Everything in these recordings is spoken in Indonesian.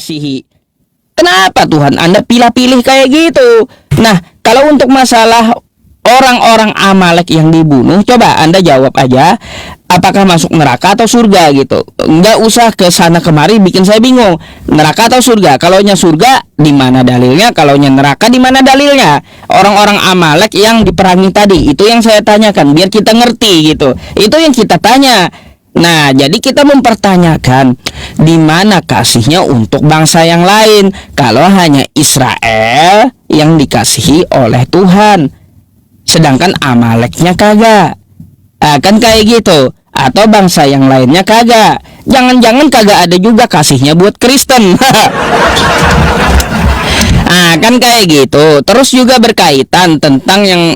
kasihi. Kenapa Tuhan Anda pilih-pilih kayak gitu? Nah, kalau untuk masalah orang-orang Amalek yang dibunuh, coba Anda jawab aja, apakah masuk neraka atau surga gitu. Nggak usah ke sana kemari bikin saya bingung. Neraka atau surga? Kalaunya surga, di mana dalilnya? Kalaunya neraka, di mana dalilnya? Orang-orang Amalek yang diperangi tadi, itu yang saya tanyakan biar kita ngerti gitu. Itu yang kita tanya. Nah, jadi kita mempertanyakan di mana kasihnya untuk bangsa yang lain kalau hanya Israel yang dikasihi oleh Tuhan, sedangkan Amaleknya kagak. Kan kayak gitu. Atau bangsa yang lainnya kagak. Jangan-jangan kagak ada juga kasihnya buat Kristen. Kan kayak gitu. Terus juga berkaitan tentang yang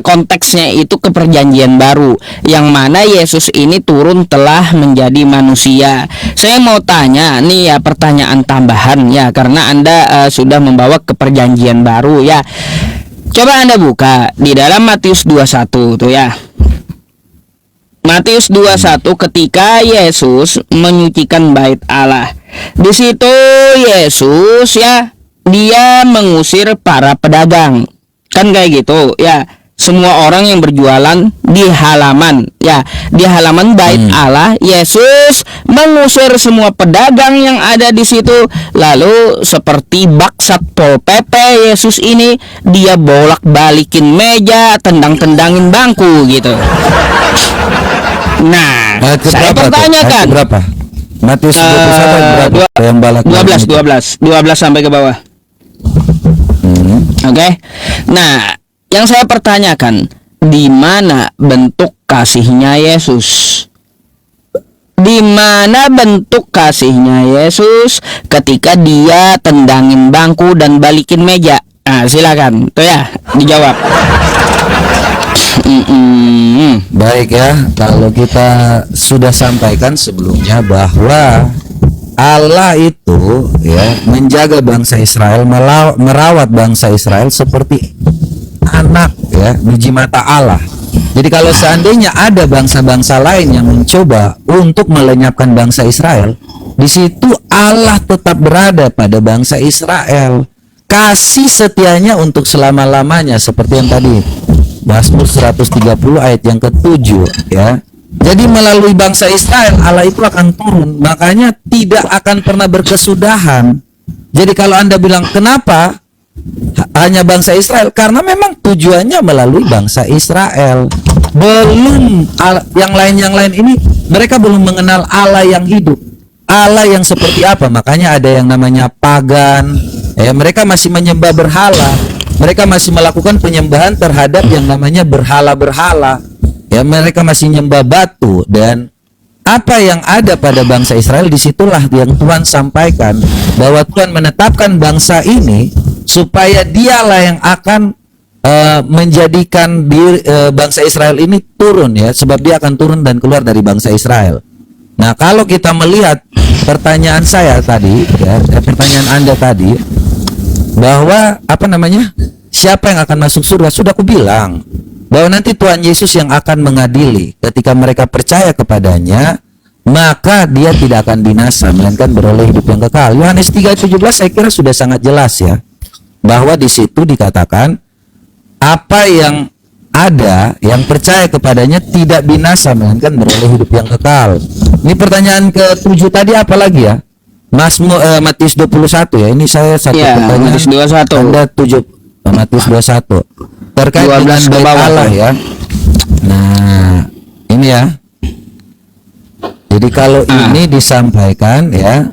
konteksnya itu ke perjanjian baru, yang mana Yesus ini turun telah menjadi manusia. Saya mau tanya nih ya, pertanyaan tambahan ya, karena Anda sudah membawa ke perjanjian baru ya. Coba Anda buka di dalam Matius 21 tuh ya. Matius 21 ketika Yesus menyucikan bait Allah. Di situ Yesus ya, dia mengusir para pedagang. Kan kayak gitu ya. Semua orang yang berjualan di halaman ya, di halaman bait Allah, Yesus mengusir semua pedagang yang ada di situ. Lalu seperti bak Satpol PP, Yesus ini dia bolak-balikin meja, tendang-tendangin bangku gitu. Nah, saya pertanyakan berapa? Matius 21 berapa? Yang balak 12 sampai ke bawah. Oke. Nah, yang saya pertanyakan, di mana bentuk kasihnya Yesus? Di mana bentuk kasihnya Yesus ketika dia tendangin bangku dan balikin meja? Silakan, tuh ya, dijawab. Baik ya, kalau kita sudah sampaikan sebelumnya bahwa Allah itu ya menjaga bangsa Israel, merawat bangsa Israel seperti anak ya, biji mata Allah. Jadi kalau seandainya ada bangsa-bangsa lain yang mencoba untuk melenyapkan bangsa Israel, di situ Allah tetap berada pada bangsa Israel. Kasih setianya untuk selama-lamanya, seperti yang tadi Mazmur 130 ayat yang ke-7 ya. Jadi melalui bangsa Israel Allah itu akan turun, makanya tidak akan pernah berkesudahan. Jadi kalau Anda bilang kenapa hanya bangsa Israel, karena memang tujuannya melalui bangsa Israel. Belum yang lain ini mereka belum mengenal Allah yang hidup, Allah yang seperti apa. Makanya ada yang namanya pagan ya, mereka masih menyembah berhala, mereka masih melakukan penyembahan terhadap yang namanya berhala-berhala ya, mereka masih nyembah batu. Dan apa yang ada pada bangsa Israel, disitulah yang Tuhan sampaikan bahwa Tuhan menetapkan bangsa ini supaya dialah yang akan menjadikan bangsa Israel ini turun ya, sebab dia akan turun dan keluar dari bangsa Israel. Nah, kalau kita melihat pertanyaan saya tadi ya, pertanyaan Anda tadi bahwa apa namanya, siapa yang akan masuk surga, sudah aku bilang bahwa nanti Tuhan Yesus yang akan mengadili. Ketika mereka percaya kepadanya, maka dia tidak akan binasa, melainkan beroleh hidup yang kekal. Yohanes 3:17 saya kira sudah sangat jelas ya, bahwa di situ dikatakan apa yang ada, yang percaya kepadanya tidak binasa, melainkan beroleh hidup yang kekal. Ini pertanyaan ke-7 tadi apa lagi ya? Matius 21 ya. Ini saya satu pertanyaan. Matius 21. Anda 7 Matius 21 terkait dengan bait Allah ya. Nah, ini ya. Jadi kalau ini disampaikan ya,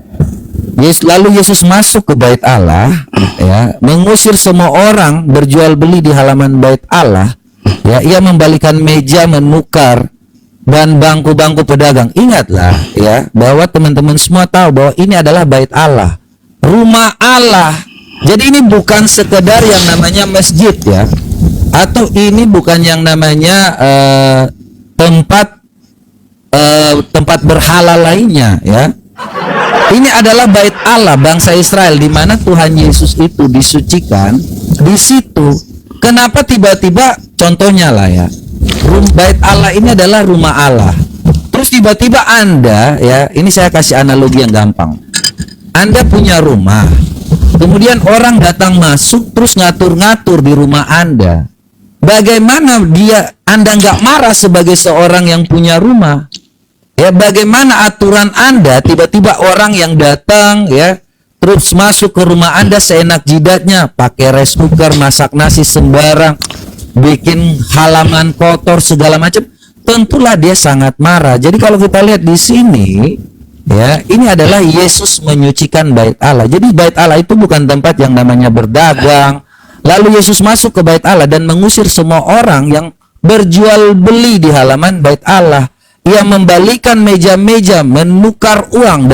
lalu Yesus masuk ke bait Allah ya, mengusir semua orang berjual beli di halaman bait Allah ya. Ia membalikan meja, menukar dan bangku-bangku pedagang. Ingatlah ya, bahwa teman-teman semua tahu bahwa ini adalah bait Allah, rumah Allah. Jadi ini bukan sekedar yang namanya masjid ya, atau ini bukan yang namanya tempat berhala lainnya ya. Ini adalah bait Allah bangsa Israel, di mana Tuhan Yesus itu disucikan di situ. Kenapa tiba-tiba, contohnya lah ya, bait Allah ini adalah rumah Allah. Terus tiba-tiba Anda ya, ini saya kasih analogi yang gampang. Anda punya rumah, kemudian orang datang masuk terus ngatur-ngatur di rumah Anda. Bagaimana Anda nggak marah sebagai seorang yang punya rumah? Ya, bagaimana aturan Anda tiba-tiba orang yang datang ya terus masuk ke rumah Anda seenak jidatnya, pakai rice cooker, masak nasi sembarang, bikin halaman kotor segala macam, tentulah dia sangat marah. Jadi kalau kita lihat di sini ya, ini adalah Yesus menyucikan bait Allah. Jadi bait Allah itu bukan tempat yang namanya berdagang. Lalu Yesus masuk ke bait Allah dan mengusir semua orang yang berjual beli di halaman bait Allah. Ia membalikan meja-meja, menukar uang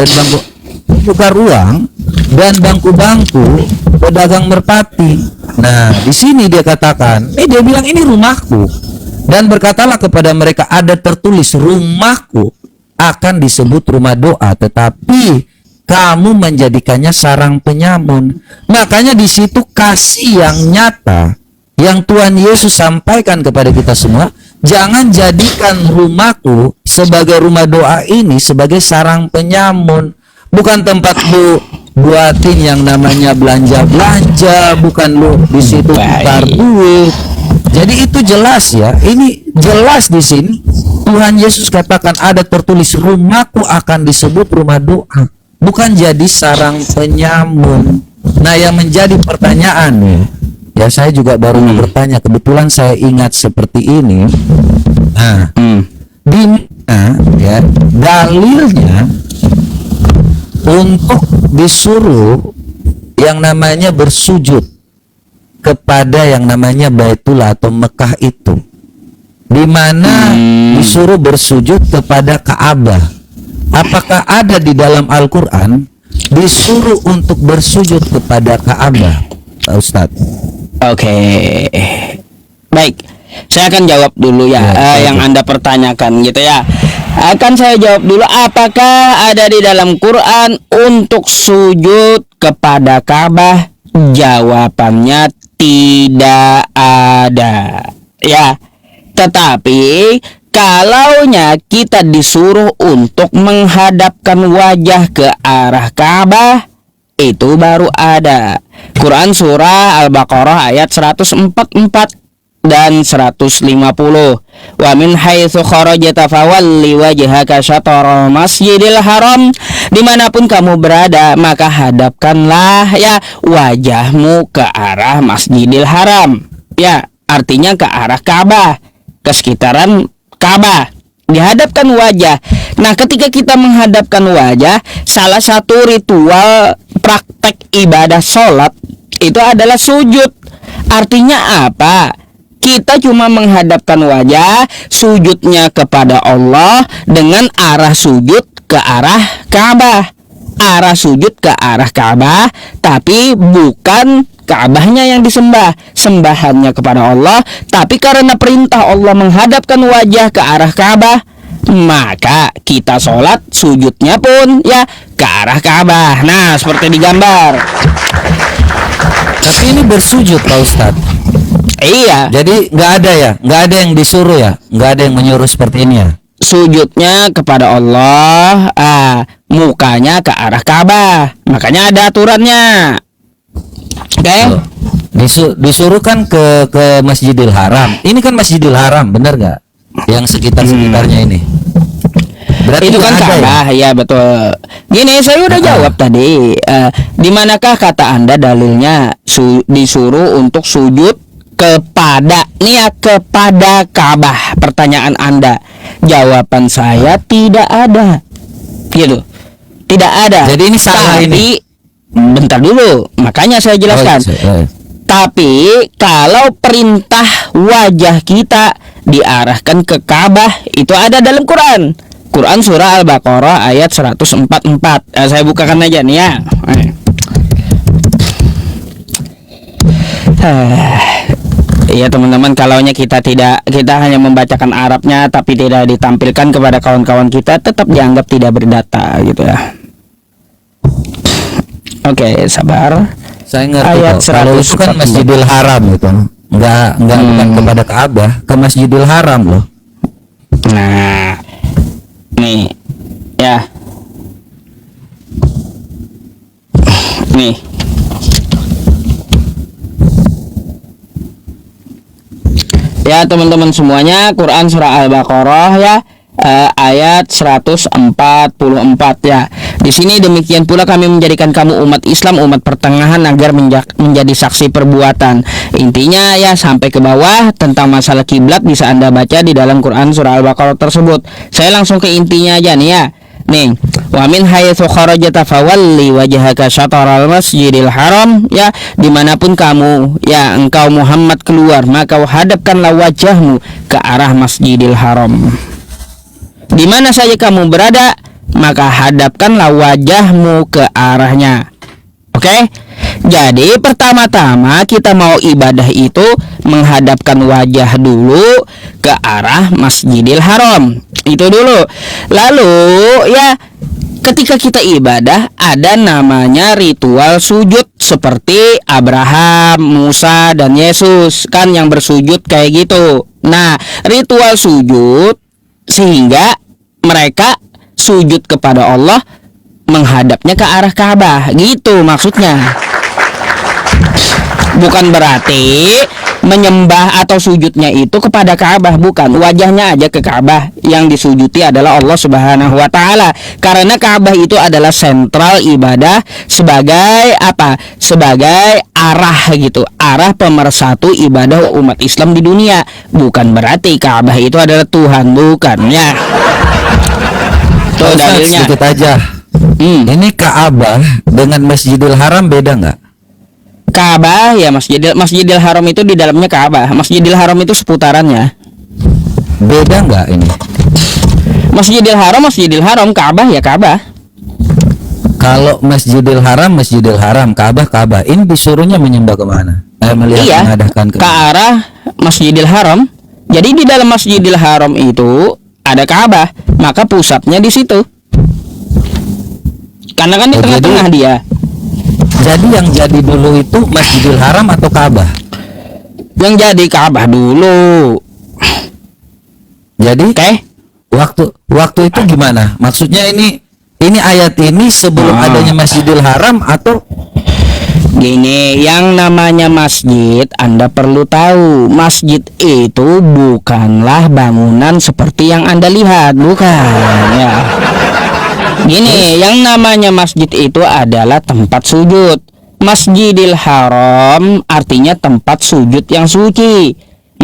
dan bangku-bangku pedagang merpati. Nah, di sini dia katakan, dia bilang ini rumahku. Dan berkatalah kepada mereka, ada tertulis rumahku akan disebut rumah doa, tetapi kamu menjadikannya sarang penyamun. Makanya di situ kasih yang nyata yang Tuhan Yesus sampaikan kepada kita semua, jangan jadikan rumahku sebagai rumah doa ini sebagai sarang penyamun. Bukan tempat lu buatin yang namanya belanja-belanja, bukan lu di situ putar duit. Jadi itu jelas ya. Ini jelas di sini Tuhan Yesus katakan ada tertulis rumahku akan disebut rumah doa, bukan jadi sarang penyamun. Nah, yang menjadi pertanyaan nih, ya saya juga baru mau bertanya, kebetulan saya ingat seperti ini. Nah, di mana ya dalilnya untuk disuruh yang namanya bersujud kepada yang namanya Baitullah atau Mekah itu, di mana disuruh bersujud kepada Ka'bah? Apakah ada di dalam Al-Quran disuruh untuk bersujud kepada Ka'bah, Pak Ustadz? Oke, baik. Saya akan jawab dulu ya, yang Anda pertanyakan gitu ya. Akan saya jawab dulu, apakah ada di dalam Quran untuk sujud kepada Ka'bah? Jawabannya tidak ada. Ya, tetapi kalaunya kita disuruh untuk menghadapkan wajah ke arah Ka'bah, itu baru ada. Quran surah Al-Baqarah ayat 144 dan 150. Wa min haitsu kharajta fawalli wajhaka syatral masjidil haram. Dimanapun kamu berada, maka hadapkanlah ya wajahmu ke arah Masjidil Haram. Ya, artinya ke arah Ka'bah, ke sekitaran Ka'bah. Dihadapkan wajah. Nah, ketika kita menghadapkan wajah, salah satu ritual praktek ibadah sholat itu adalah sujud. Artinya apa? Kita cuma menghadapkan wajah, sujudnya kepada Allah dengan arah sujud ke arah Ka'bah. Arah sujud ke arah Ka'bah, tapi bukan Ka'bahnya yang disembah, sembahannya kepada Allah. Tapi karena perintah Allah menghadapkan wajah ke arah Ka'bah, maka kita sholat sujudnya pun ya ke arah Ka'bah. Nah, seperti digambar. Tapi ini bersujud, Pak Ustadz. Iya. Jadi nggak ada ya, nggak ada yang disuruh ya, nggak ada yang menyuruh seperti ini ya. Sujudnya kepada Allah, mukanya ke arah Ka'bah. Makanya ada aturannya. Oke? Disuruh kan ke Masjidil Haram. Ini kan Masjidil Haram, benar nggak? Yang sekitarnya ini. Berarti itu kan Ka'bah ya? Ya betul. Gini, saya udah jawab tadi. Di manakah kata Anda dalilnya disuruh untuk sujud kepada kepada Ka'bah? Pertanyaan Anda. Jawaban saya tidak ada. Gitu. Tidak ada. Jadi ini salah. Tapi ini. Bentar dulu, makanya saya jelaskan. Tapi kalau perintah wajah kita diarahkan ke Ka'bah, itu ada dalam Quran. Quran surah Al-Baqarah ayat 144. Saya bukakan aja nih ya. Iya teman-teman, kalaunya kita hanya membacakan Arabnya tapi tidak ditampilkan kepada kawan-kawan kita, tetap dianggap tidak berdata gitu ya. Oke, sabar. Saya ngerti ayat kok. Kalau itu kan Masjidil Haram itu. Enggak bukan kepada Ka'bah, ke Masjidil Haram loh. Nah, nih ya. Nih. Ya teman-teman semuanya, Quran surah Al-Baqarah ya, ayat 144 ya. Di sini demikian pula kami menjadikan kamu umat Islam, umat pertengahan agar menjadi saksi perbuatan. Intinya ya sampai ke bawah tentang masalah kiblat bisa Anda baca di dalam Quran surah Al-Baqarah tersebut. Saya langsung ke intinya aja nih ya. Nih, wa min haitsu kharajta fawalli wajhaka syatral masjidil haram ya, dimanapun kamu ya engkau Muhammad keluar maka hadapkanlah wajahmu ke arah Masjidil Haram. Di mana saja kamu berada maka hadapkanlah wajahmu ke arahnya. Oke? Jadi pertama-tama kita mau ibadah itu menghadapkan wajah dulu ke arah Masjidil Haram. Itu dulu. Lalu ya ketika kita ibadah ada namanya ritual sujud seperti Abraham, Musa dan Yesus kan yang bersujud kayak gitu. Nah, ritual sujud sehingga mereka sujud kepada Allah menghadapnya ke arah Ka'bah gitu maksudnya. Bukan berarti menyembah atau sujudnya itu kepada Ka'bah, bukan. Wajahnya aja ke Ka'bah, yang disujuti adalah Allah Subhanahu wa taala. Karena Ka'bah itu adalah sentral ibadah sebagai apa? Sebagai arah gitu, arah pemersatu ibadah umat Islam di dunia. Bukan berarti Ka'bah itu adalah Tuhan, bukan ya. Tuh dalilnya. Sedikit aja. Ini Ka'bah dengan Masjidil Haram beda nggak? Ka'bah ya Masjidil Haram itu di dalamnya Ka'bah. Masjidil Haram itu seputarannya. Beda nggak ini? Masjidil Haram, Ka'bah ya Ka'bah. Kalau Masjidil Haram, Ka'bah. Ini disuruhnya menyembah kemana? Melihat menghadapkan ke arah Masjidil Haram. Jadi di dalam Masjidil Haram itu ada Ka'bah, maka pusatnya di situ. Karena kan di tengah-tengah dia. Jadi yang jadi dulu itu Masjidil Haram atau Ka'bah? Yang jadi Ka'bah dulu. Jadi waktu itu gimana? Maksudnya ini ayat ini sebelum adanya Masjidil Haram atau gini, yang namanya masjid Anda perlu tahu, masjid itu bukanlah bangunan seperti yang Anda lihat, bukan ya. Gini, yang namanya masjid itu adalah tempat sujud. Masjidil Haram artinya tempat sujud yang suci.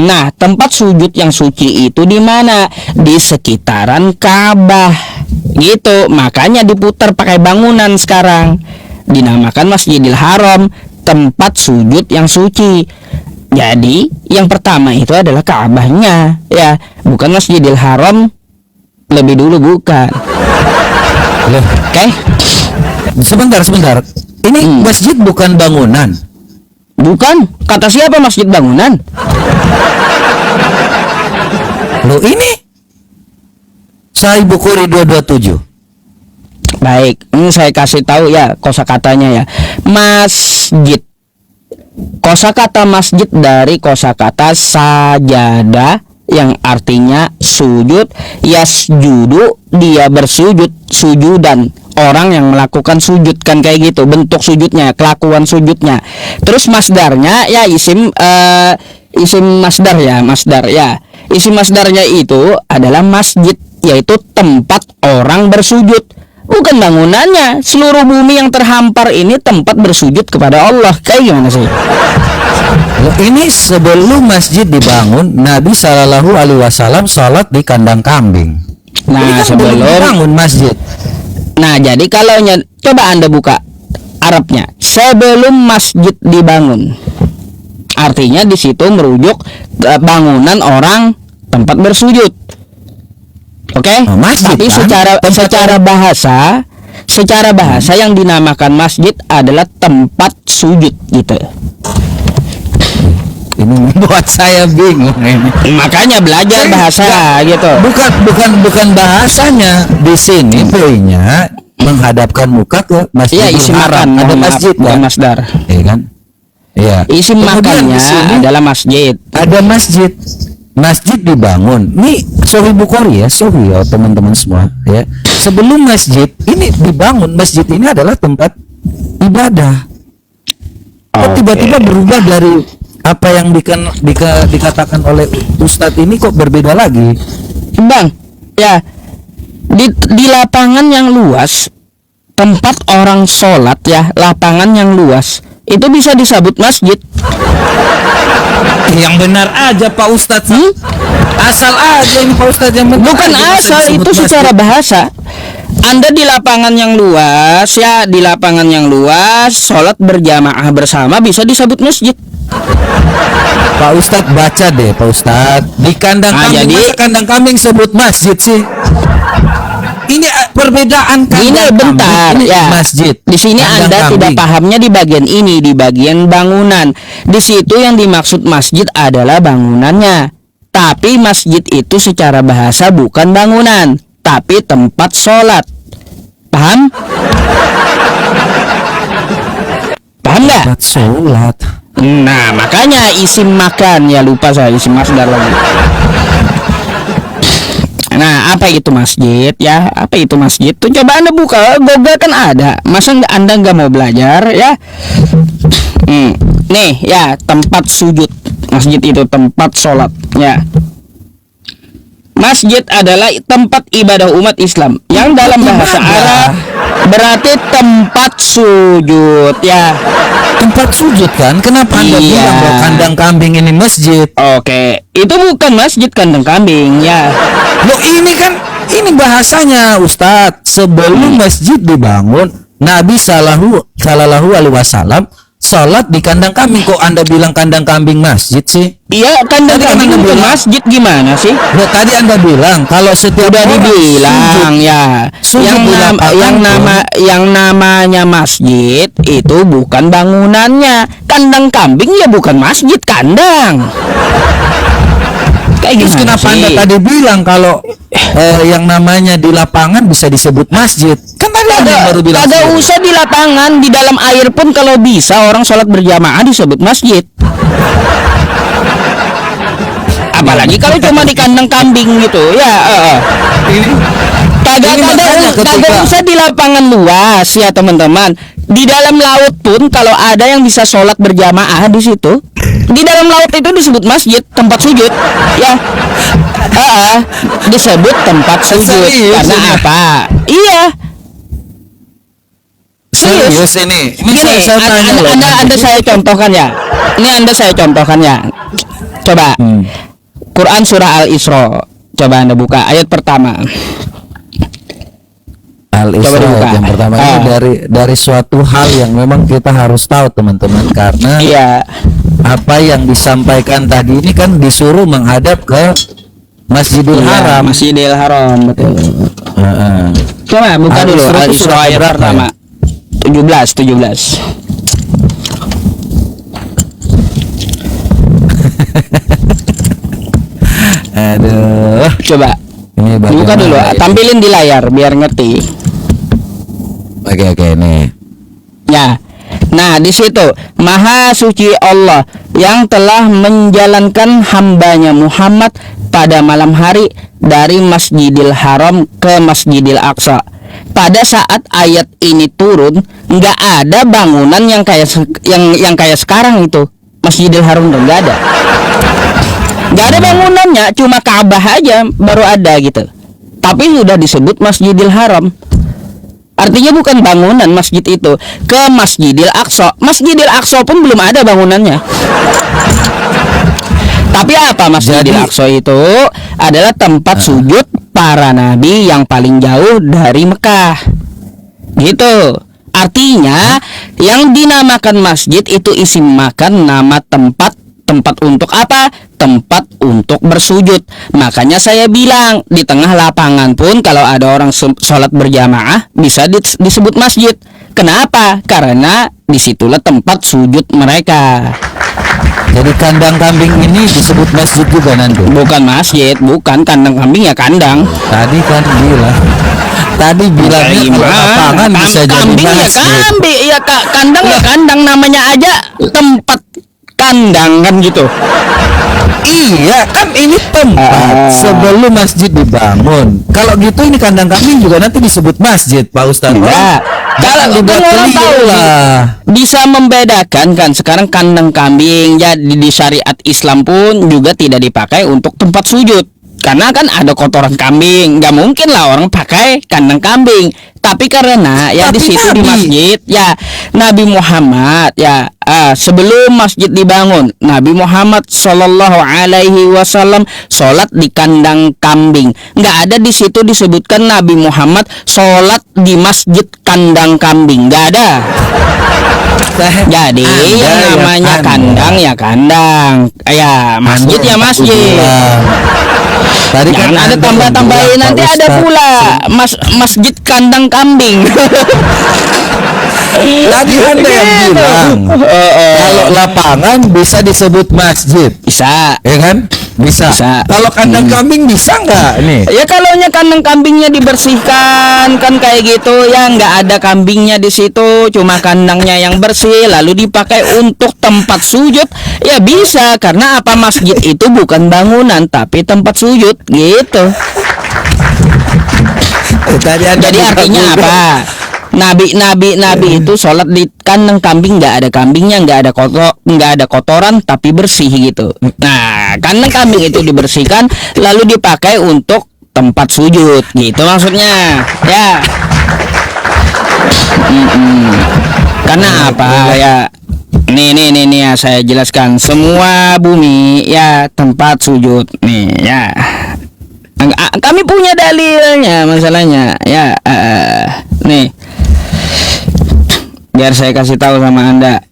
Nah, tempat sujud yang suci itu di mana? Di sekitaran Ka'bah. Gitu, makanya diputar pakai bangunan sekarang. Dinamakan Masjidil Haram, tempat sujud yang suci. Jadi, yang pertama itu adalah Ka'bahnya, ya, bukan Masjidil Haram lebih dulu, bukan. Oke. Sebentar. Ini masjid bukan bangunan. Bukan. Kata siapa masjid bangunan? Loh, ini Sahih Bukhari 227. Baik, ini saya kasih tahu ya kosakatanya ya. Masjid. Kosakata masjid dari kosakata sajadah yang artinya sujud, yasjudu dia bersujud, sujudan orang yang melakukan sujud kan kayak gitu bentuk sujudnya, kelakuan sujudnya. Terus masdarnya ya isim masdar ya. Isim masdarnya itu adalah masjid, yaitu tempat orang bersujud. Bukan bangunannya. Seluruh bumi yang terhampar ini tempat bersujud kepada Allah. Kayak gimana sih? Ini sebelum masjid dibangun, Nabi Shallallahu Alaihi Wasallam sholat di kandang kambing. Nah, sebelum dibangun masjid. Nah, jadi kalau coba Anda buka Arabnya, sebelum masjid dibangun, artinya di situ merujuk bangunan orang tempat bersujud. Oke? Masjid, tapi kan? secara bahasa yang dinamakan masjid adalah tempat sujud gitu. Ini membuat saya bingung ini. Makanya belajar bahasa gitu. Bukan bahasanya di sini poinnya menghadapkan muka ke Masjidil Haram. Ada masjid kan? Masdar. Iya kan? Iya. Isim makannya adalah masjid. Ada masjid. Masjid dibangun. Ini Sahih Bukhari ya, Sahih ya teman-teman semua ya. Sebelum masjid ini dibangun, masjid ini adalah tempat ibadah. Kok tiba-tiba berubah dari apa yang dikatakan oleh Ustadz ini kok berbeda lagi? Bang, ya di lapangan yang luas, tempat orang sholat ya, lapangan yang luas itu bisa disebut masjid. Yang benar aja Pak Ustadz. Asal aja ini Pak Ustadz yang benar. Bukan aja bisa asal, disebut itu secara masjid. bahasa. Anda di lapangan yang luas ya, di lapangan yang luas sholat berjamaah bersama bisa disebut masjid. Pak Ustadz baca deh Pak Ustadz. Di kandang kambing, jadi masa kandang kambing sebut masjid sih? Ini perbedaan ini kandang bentar kambing, ini ya. masjid. Di sini Kandang Anda tidak kambing. pahamnya di bagian ini, di bagian bangunan. Di situ yang dimaksud masjid adalah bangunannya. Tapi masjid itu secara bahasa bukan bangunan, tapi tempat sholat. Paham? Paham nggak? Tempat sholat. Nah, makanya isim makan, ya lupa saya isim masdar lagi. Nah, apa itu masjid ya? Apa itu masjid? Tuh coba Anda buka, Google kan ada. Masa Anda nggak mau belajar ya? Nih ya, tempat sujud. Masjid itu tempat sholat ya. Masjid adalah tempat ibadah umat Islam yang dalam bahasa Arab berarti tempat sujud ya. Tempat sujud kan? Kenapa Anda Iya. bilang bahwa kandang kambing ini masjid? Oke, itu bukan masjid kandang kambing ya. Loh ini bahasanya Ustadz. Sebelum masjid dibangun, Nabi Sallallahu Alaihi Wasallam sholat di kandang kambing. Kok Anda bilang kandang kambing masjid sih? Iya, kandang Tadi kan kambing Anda bukan bilang- masjid, gimana sih? Loh, tadi Anda bilang kalau setiap Udah orang dibilang sujud, ya. sujud Yang di lapangan yang namanya masjid itu bukan bangunannya. Kandang kambing ya bukan masjid, kandang. Kayak terus gimana kenapa sih? Anda tadi bilang kalau yang namanya di lapangan bisa disebut masjid? Kan tadi Anda baru bilang Kagak sendiri. usah di lapangan, di dalam air pun kalau bisa orang sholat berjamaah disebut masjid. Apalagi kalau cuma di kandang kambing gitu ya. Kagak Ini makanya ketika- usah di lapangan luas ya teman-teman. Di dalam laut pun kalau ada yang bisa sholat berjamaah di situ, di dalam laut itu disebut masjid, tempat sujud ya. Disebut tempat sujud. Serius Karena ini? apa? Iya. Serius ini? Ini Gini, saya tanya loh. anda saya contohkan ya. Ini Anda saya contohkan ya. Coba Quran surah Al-Isra. Coba Anda buka ayat pertama. Al-Isra Coba dibuka. yang pertama ini dari suatu hal yang memang kita harus tahu teman-teman, karena Iya. apa yang disampaikan tadi ini kan disuruh menghadap ke Masjidil Haram. Masjidil Haram, betul. Heeh. Coba buka dulu Al-Isra itu Al-Isra surat ayat berapa pertama. 17. Aduh, Coba ini buka bagaimana dulu, ini? tampilin di layar biar ngerti. Oke nih. Ya. Nah, di situ Maha suci Allah yang telah menjalankan hambanya Muhammad pada malam hari dari Masjidil Haram ke Masjidil Aqsa. Pada saat ayat ini turun, nggak ada bangunan yang kayak sekarang itu. Masjidil Haram tuh nggak ada. Nggak ada bangunannya, cuma Ka'bah aja baru ada gitu. Tapi sudah disebut Masjidil Haram. Artinya bukan bangunan masjid itu, ke Masjidil Aqsa. Masjidil Aqsa pun belum ada bangunannya. Tapi apa Masjidil Jadi- Aqsa itu adalah tempat sujud para nabi yang paling jauh dari Mekah. Gitu. Artinya yang dinamakan masjid itu isim makan, nama tempat untuk apa? Tempat untuk bersujud. Makanya saya bilang di tengah lapangan pun kalau ada orang sholat berjamaah bisa disebut masjid. Kenapa? Karena disitulah tempat sujud mereka. Jadi kandang kambing ini disebut masjid juga nanti. Bukan masjid, bukan kandang kambing ya kandang. Tadi kan bilang. Tadi bilangnya kalau lapangan bisa jadi kambing ya masjid. kambing, ya kandang ya kandang, namanya aja tempat kandang kan gitu. Iya, kan ini tempat sebelum masjid dibangun. Kalau gitu ini kandang kambing juga nanti disebut masjid, Pak Ustadz. Enggak. Kalau kan dibuat orang keliru tahu lah. bisa membedakan kan sekarang kandang kambing jadi di syariat Islam pun juga tidak dipakai untuk tempat sujud karena kan ada kotoran kambing, nggak mungkin lah orang pakai kandang kambing. Tapi karena ya di Tapi situ di Nabi. masjid ya Nabi Muhammad ya sebelum masjid dibangun Nabi Muhammad Shallallahu Alaihi Wasallam sholat di kandang kambing. Nggak ada di situ disebutkan Nabi Muhammad sholat di masjid kandang kambing, nggak ada. Jadi Anda yang ya namanya Anda. kandang ya kandang, ya masjid Anda ya yang masjid. bilang. Tadi kan Jangan ada Anda tambah-tambahin bilang, nanti Pak ada Ustadz. pula masjid kandang kambing. Tadi Anda yang Gitu. bilang kalau lapangan bisa disebut masjid, Bisa. ya kan? Bisa. Bisa. Kalau kandang kambing bisa nggak nih? Ya kalaunya kandang kambingnya dibersihkan kan kayak gitu ya nggak ada kambingnya di situ cuma kandangnya yang bersih lalu dipakai untuk tempat sujud ya bisa karena apa masjid itu bukan bangunan tapi tempat sujud gitu. Tadi Anda Jadi bilang artinya juga. apa? Nabi itu sholat di kandang kambing nggak ada kambingnya nggak ada kotoran tapi bersih gitu. Nah kandang kambing itu dibersihkan lalu dipakai untuk tempat sujud gitu maksudnya ya. Karena apa ya? Nih ya saya jelaskan semua bumi ya tempat sujud nih ya. Kami punya dalilnya masalahnya ya nih biar saya kasih tahu sama Anda.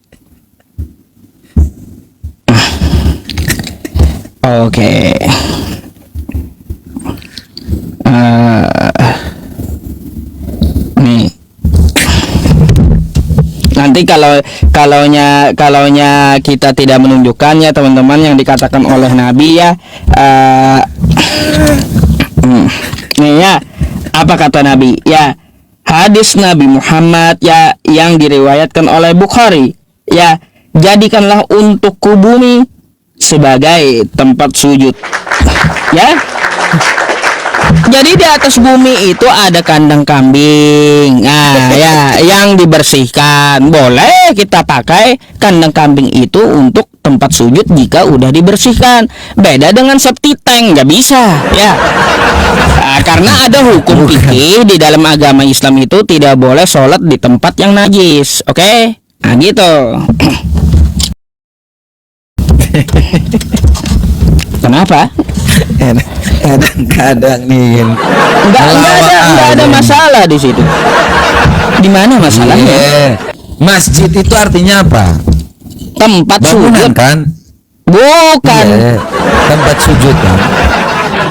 Oke. Nih. Nanti kalaunya kita tidak menunjukkannya teman-teman yang dikatakan oleh Nabi ya nih ya apa kata Nabi ya hadis Nabi Muhammad ya yang diriwayatkan oleh Bukhari ya jadikanlah untukku bumi sebagai tempat sujud ya. Jadi di atas bumi itu ada kandang kambing. Nah, ya yang dibersihkan. Boleh kita pakai kandang kambing itu untuk tempat sujud jika udah dibersihkan. Beda dengan septic tank, nggak bisa, ya. Nah, karena ada hukum fikih di dalam agama Islam itu tidak boleh sholat di tempat yang najis. Oke? Nah, gitu. Kenapa? Kadang-kadang nih Enggak ada masalah di situ. Di mana masalahnya? Iya. Masjid itu artinya apa? Tempat Bangunan sujud. kan? Bukan. Iya, tempat sujud kan?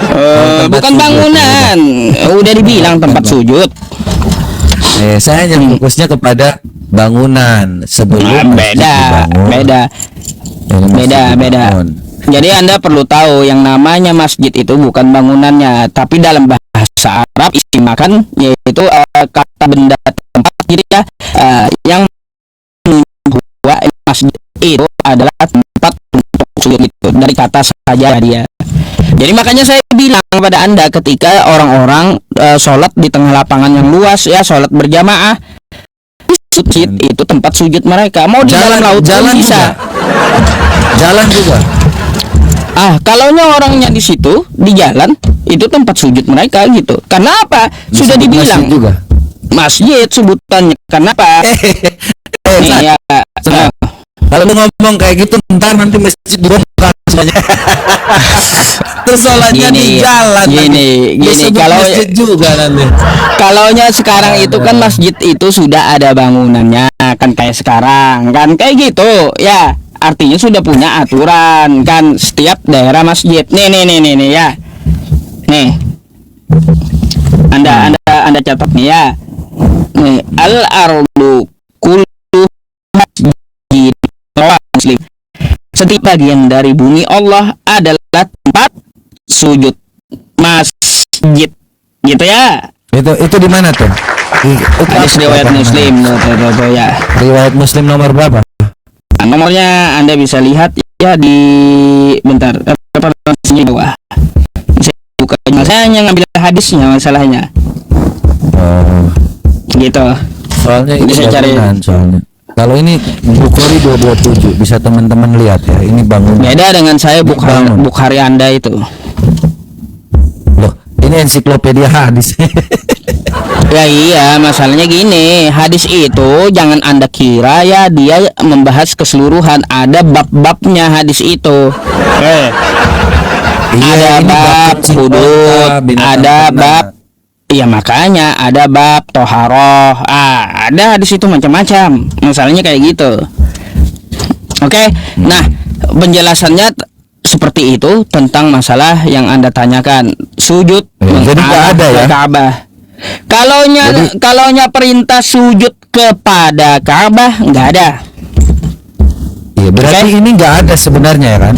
tempat Bukan sujud, bangunan. Udah dibilang tempat sujud. Saya hanya fokusnya kepada bangunan sebelum masjid dibangun. Beda. Sebelum masjid dibangun. Jadi Anda perlu tahu yang namanya masjid itu bukan bangunannya, tapi dalam bahasa Arab istimakan yaitu kata benda tempat gitu ya, yang menunjukkan bahwa masjid itu adalah tempat untuk sujud itu dari kata saja dia. Jadi makanya saya bilang kepada Anda ketika orang-orang sholat di tengah lapangan yang luas ya sholat berjamaah, masjid itu tempat sujud mereka. Mau di dalam laut pun bisa. Jalan juga. Kalaunya orangnya di situ di jalan itu tempat sujud mereka gitu. Karena apa? Sudah Disebut dibilang masjid juga. masjid sebutannya. Kenapa? Nih, ya, Kalau lu ngomong kayak gitu ntar nanti masjid dibongkar semuanya. Terus sholatnya di jalan. Gini, kalau masjid juga nanti. kalaunya sekarang itu kan masjid itu sudah ada bangunannya kan kayak sekarang kan kayak gitu ya. Artinya sudah punya aturan kan setiap daerah masjid. Nih ya. Nih. Anda catat nih ya. Nih, al-ardu kullu masjid muslim. Setiap bagian dari bumi Allah adalah tempat sujud masjid. Gitu ya. Itu di mana tuh? Hadis riwayat Muslim tuh ya. Riwayat Muslim nomor berapa? Nomornya Anda bisa lihat ya di bentar referensinya di bawah. Saya buka saya hanya ngambil hadisnya masalahnya. Oh, Gitu. Soalnya ini Bisa cari. bangunan soalnya. Kalau ini Bukhari 227 bisa teman-teman lihat ya. Ini bangunan. Beda dengan saya Bangun. Bukhari Anda itu. Loh, ini ensiklopedia hadis. Ya iya, masalahnya gini, hadis itu jangan Anda kira ya dia membahas keseluruhan, ada bab-babnya hadis itu. Ada ini bab pencipta hudud, binatang ada ternak. bab, ya makanya ada bab toharoh, ada hadis itu macam-macam. Masalahnya kayak gitu. Oke, nah penjelasannya seperti itu tentang masalah yang Anda tanyakan, sujud Jadi nggak menghadap ada ke ya? Ka'bah. Kalaunya perintah sujud kepada Ka'bah nggak ada. Iya, berarti ini nggak ada sebenarnya ya kan?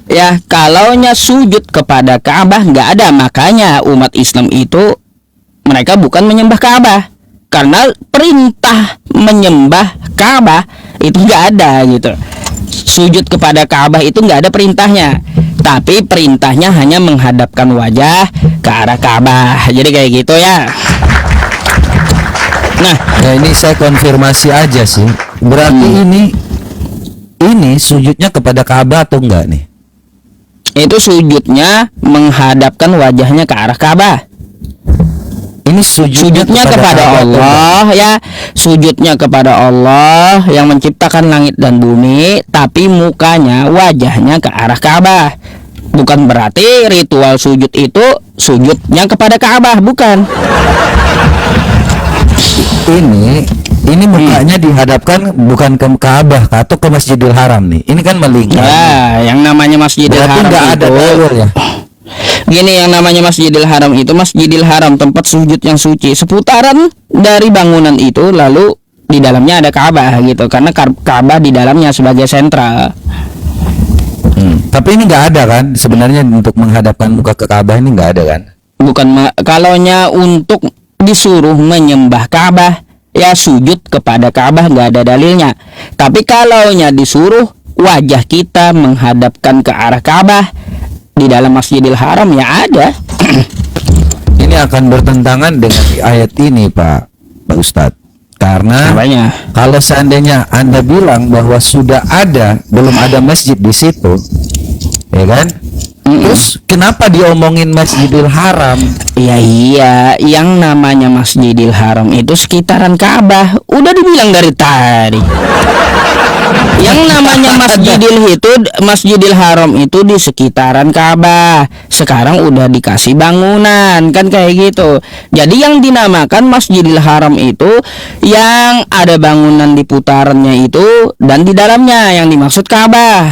Ya, kalaunya sujud kepada Ka'bah nggak ada, makanya umat Islam itu mereka bukan menyembah Ka'bah karena perintah menyembah Ka'bah itu nggak ada gitu. Sujud kepada Ka'bah itu nggak ada perintahnya, tapi perintahnya hanya menghadapkan wajah ke arah Ka'bah. Jadi kayak gitu ya. Nah, Ya ini saya konfirmasi aja sih. Berarti ini sujudnya kepada Ka'bah atau enggak nih? itu sujudnya menghadapkan wajahnya ke arah Ka'bah. Ini Sujudnya kepada Ka'bah atau enggak? Allah ya, sujudnya kepada Allah yang menciptakan langit dan bumi, tapi mukanya, wajahnya ke arah Ka'bah. Bukan berarti ritual sujud itu sujudnya kepada Ka'bah, bukan. Ini mukanya dihadapkan bukan ke Ka'bah atau ke Masjidil Haram nih. Ini kan melingkar. Ya, yang namanya Masjidil Berarti Haram nggak ada itu dalil ya. gini, yang namanya Masjidil Haram itu Masjidil Haram, tempat sujud yang suci. Seputaran dari bangunan itu lalu di dalamnya ada Ka'bah gitu, karena Ka'bah di dalamnya sebagai sentral. Tapi ini nggak ada kan? Sebenarnya untuk menghadapkan muka ke Ka'bah ini nggak ada kan? Bukan kalaunya untuk disuruh menyembah Ka'bah ya sujud kepada Ka'bah nggak ada dalilnya. Tapi kalaunya disuruh wajah kita menghadapkan ke arah Ka'bah di dalam Masjidil Haram ya ada. Ini akan bertentangan dengan ayat ini Pak Ustadz. Karena Apanya? kalau seandainya Anda bilang bahwa sudah ada, belum ada masjid di situ, ya kan? Terus kenapa diomongin Masjidil Haram? Ya iya, yang namanya Masjidil Haram itu sekitaran Ka'bah. Udah dibilang dari tadi. Yang namanya Masjidil Haram itu di sekitaran Ka'bah. Sekarang udah dikasih bangunan, kan kayak gitu. Jadi yang dinamakan Masjidil Haram itu yang ada bangunan di putarannya itu dan di dalamnya yang dimaksud Ka'bah.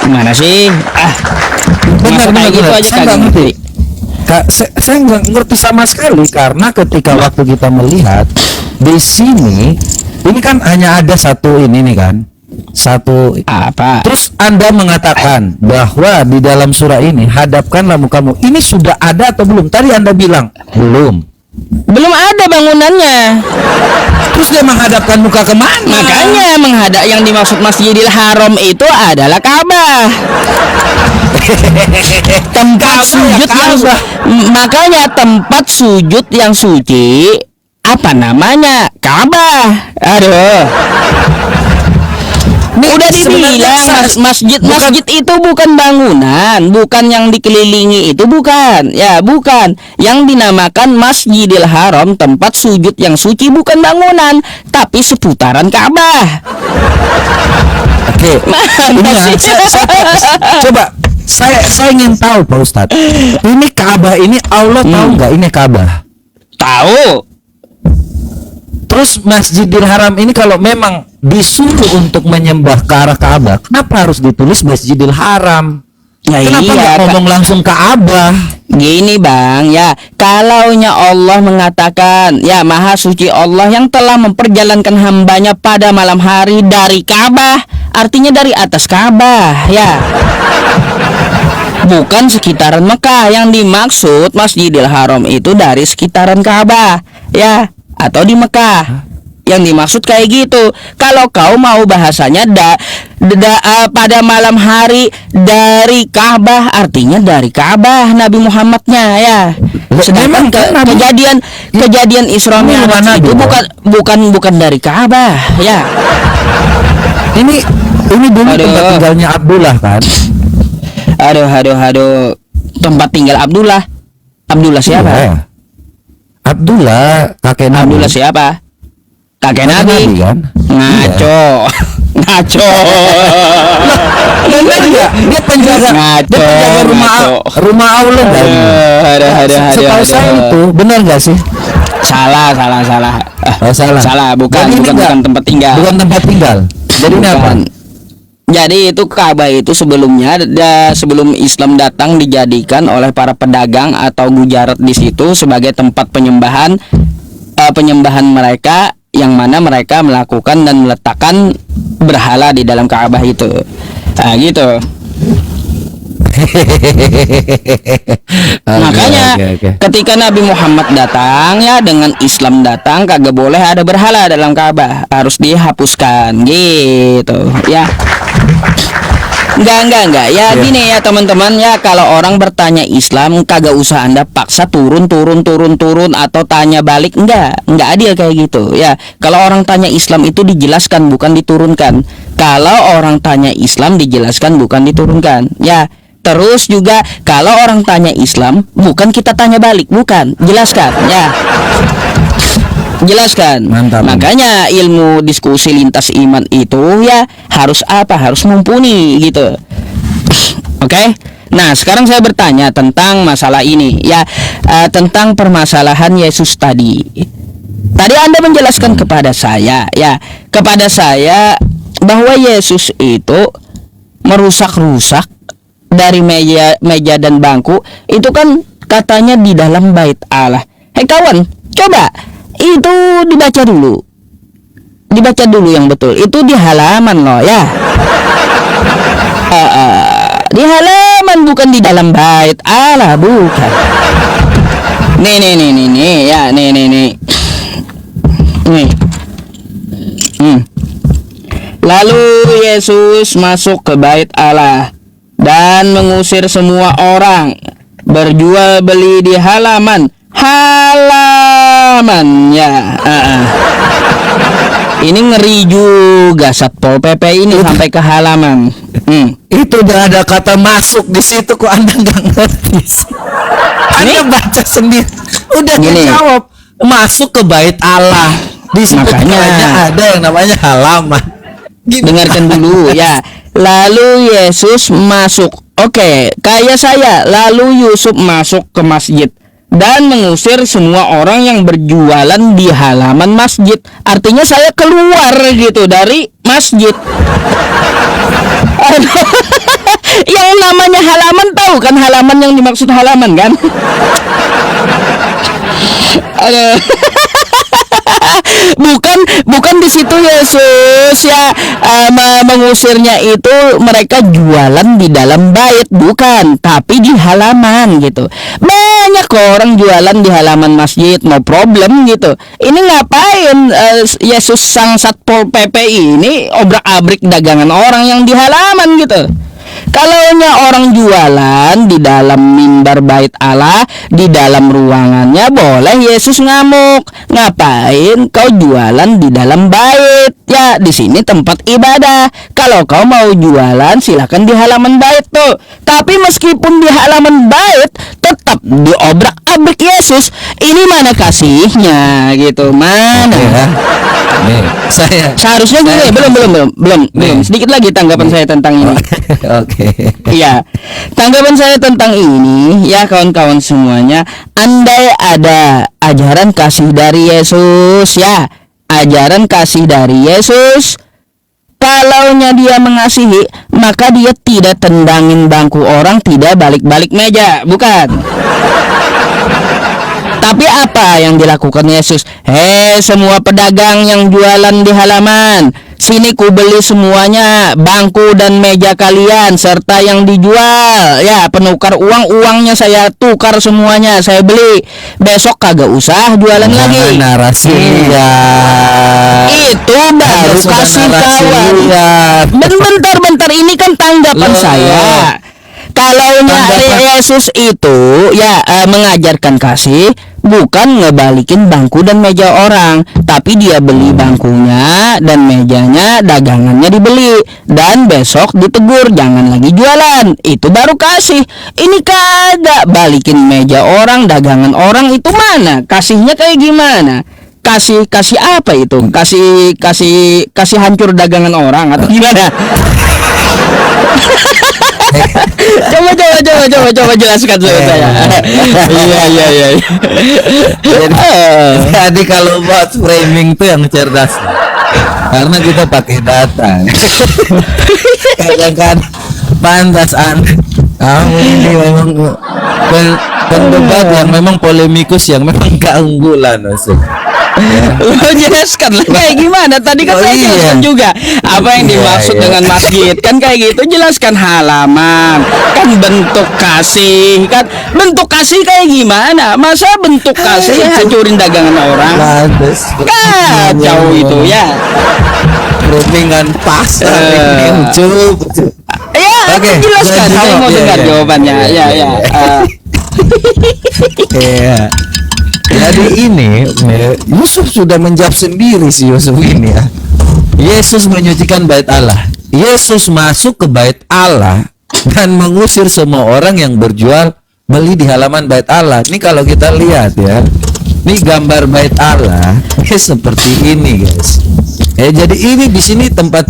Gimana sih? Masa kayak gitu aja Saya nggak kagak ngerti. ngerti. Saya nggak ngerti sama sekali karena ketika waktu kita melihat di sini, ini kan hanya ada satu ini nih kan, satu. Apa? Terus Anda mengatakan bahwa di dalam surah ini hadapkanlah mukamu. Ini sudah ada atau belum? Tadi Anda bilang belum. Belum ada bangunannya. Terus dia menghadapkan muka kemana? Makanya menghadap yang dimaksud Masjidil Haram itu adalah Ka'bah. Tempat sujud yang makanya tempat sujud yang suci apa namanya? Ka'bah. Aduh. Udah dibilang masjid itu bukan bangunan, bukan yang dikelilingi itu, bukan. Ya, bukan. Yang dinamakan Masjidil Haram, tempat sujud yang suci, bukan bangunan, tapi seputaran Ka'bah. Oke. Ini ya, coba saya ingin tahu Pak Ustadz. Ini Ka'bah ini Allah tahu nggak ini Ka'bah? Tahu. Terus Masjidil Haram ini kalau memang disuruh untuk menyembah ke arah Ka'bah, kenapa harus ditulis Masjidil Haram? Ya Kenapa iya, nggak ngomong langsung Ka'bah? Gini bang, ya kalaunya Allah mengatakan, ya maha suci Allah yang telah memperjalankan hambanya pada malam hari dari Ka'bah, artinya dari atas Ka'bah, ya. Bukan sekitaran Mekah. Yang dimaksud Masjidil Haram itu dari sekitaran Ka'bah, ya, atau di Mekah. Yang dimaksud kayak gitu. Kalau kau mau bahasanya pada malam hari dari Ka'bah, artinya dari Ka'bah Nabi Muhammadnya, ya. Sedangkan Memang kan Nabi- kejadian Isra Ini Mi'raj mana itu Nabi, bukan dari Ka'bah, ya. Ini dulu Aduh. tempat tinggalnya Abdullah kan? Aduh. Tempat tinggal Abdullah. Abdullah siapa? Iya. Abdullah kakek Nabi. Abdullah siapa? Kakek Nabi. kan? Ngaco. Ngaco. Benar enggak? Dia penjaga. Ngaco, Dia penjaga rumah Allah kan? Aduh. Setahu saya itu benar nggak sih? Salah. Oh, salah. Salah, bukan Jadi ini enggak- tempat tinggal. Bukan tempat tinggal. Jadi ini apa? Bukan. Jadi itu Ka'bah itu sebelumnya sebelum Islam datang dijadikan oleh para pedagang atau gujarat di situ sebagai tempat penyembahan mereka, yang mana mereka melakukan dan meletakkan berhala di dalam Ka'bah itu. Nah, gitu. Makanya Oke. ketika Nabi Muhammad datang ya, dengan Islam datang, kagak boleh ada berhala dalam Ka'bah, harus dihapuskan gitu ya. Enggak ya, gini ya teman-teman ya, kalau orang bertanya Islam kagak usah Anda paksa turun atau tanya balik, enggak adil kayak gitu ya. Kalau orang tanya Islam itu dijelaskan bukan diturunkan. Kalau orang tanya Islam dijelaskan bukan diturunkan ya. Terus juga kalau orang tanya Islam bukan kita tanya balik, bukan, jelaskan ya. Jelaskan. Mantap. Makanya ilmu diskusi lintas iman itu ya harus harus mumpuni gitu. Oke. Nah, sekarang saya bertanya tentang masalah ini ya, tentang permasalahan Yesus tadi. Tadi Anda menjelaskan kepada saya bahwa Yesus itu merusak-rusak dari meja dan bangku itu kan katanya di dalam bait Allah. Hei kawan, coba itu dibaca dulu yang betul. Itu di halaman loh ya. Di halaman, bukan di dalam bait Allah, bukan. Nih ya, nih. Lalu Yesus masuk ke bait Allah dan mengusir semua orang berjual beli di halamannya. Ini ngeri juga Satpol PP ini sampai ke halaman. Itu udah ada kata masuk di situ, kok Anda nggak ngerti sih? Anda baca sendiri. Udah Gini. dijawab, masuk ke bait Allah. Di situ Makanya ada yang namanya halaman. Gini. Dengarkan dulu ya. Lalu Yesus masuk. Oke, kayak saya. Lalu Yusuf masuk ke masjid dan mengusir semua orang yang berjualan di halaman masjid. Artinya saya keluar gitu dari masjid. Yang namanya halaman, tahu kan halaman yang dimaksud halaman kan? bukan di situ Yesus ya mengusirnya itu mereka jualan di dalam bait, bukan, tapi di halaman gitu. Banyak kok orang jualan di halaman masjid, no problem gitu. Ini ngapain Yesus sang Satpol PP ini obrak-abrik dagangan orang yang di halaman gitu. Kalaunya orang jualan di dalam mimbar bait Allah, di dalam ruangannya, boleh Yesus ngamuk. Ngapain kau jualan di dalam bait? Ya, di sini tempat ibadah. Kalau kau mau jualan silakan di halaman bait tuh. Tapi meskipun di halaman bait tetap diobrak-abrik Yesus. Ini mana kasihnya gitu, mana? Ya. Nih, Seharusnya gini, belum. Sedikit lagi tanggapan saya tentang ini. Oke. Iya, tanggapan saya tentang ini ya kawan-kawan semuanya. Andai ada ajaran kasih dari Yesus ya, ajaran kasih dari Yesus, kalaunya dia mengasihi, maka dia tidak tendangin bangku orang, tidak balik-balik meja, bukan. Tapi apa yang dilakukan Yesus? Semua pedagang yang jualan di halaman, sini ku beli semuanya, bangku dan meja kalian serta yang dijual. Ya, penukar uangnya saya tukar semuanya, saya beli. Besok kagak usah jualan lagi. Narasi ya. Itu baru kasih kawan. Ya. Bentar, ini kan tanggapan saya. Kalaunya Yesus itu ya mengajarkan kasih, bukan ngebalikin bangku dan meja orang, tapi dia beli bangkunya dan mejanya, dagangannya dibeli, dan besok ditegur jangan lagi jualan. Itu baru kasih. Ini kagak, balikin meja orang, dagangan orang, itu mana? Kasihnya kayak gimana? Kasih apa itu? Kasih hancur dagangan orang atau gimana? coba jelaskan dulu saya. Iya. Jadi kalau buat framing tuh yang cerdas, karena kita pakai data. Kadang-kadang pantas kamu ini memang pendebat yang memang polemikus, yang memang keunggulan maksud. Lo jelaskan lah kayak gimana? Tadi kan saya jelaskan juga apa yang dimaksud dengan masjid. Kan kayak gitu, jelaskan halaman, kan bentuk kasih, kan bentuk kasih kayak gimana? Masa bentuk kasih hancurin dagangan orang? Kacau itu ya. Perundingan pasar Ya, oke, jelaskan. Saya mau dengar jawabannya. Ya. Iya. Jadi ini Yusuf sudah menjawab sendiri si Yusuf ini ya. Yesus menyucikan bait Allah. Yesus masuk ke bait Allah dan mengusir semua orang yang berjual beli di halaman bait Allah. Ini kalau kita lihat ya, ini gambar bait Allah seperti ini guys. Jadi ini di sini tempat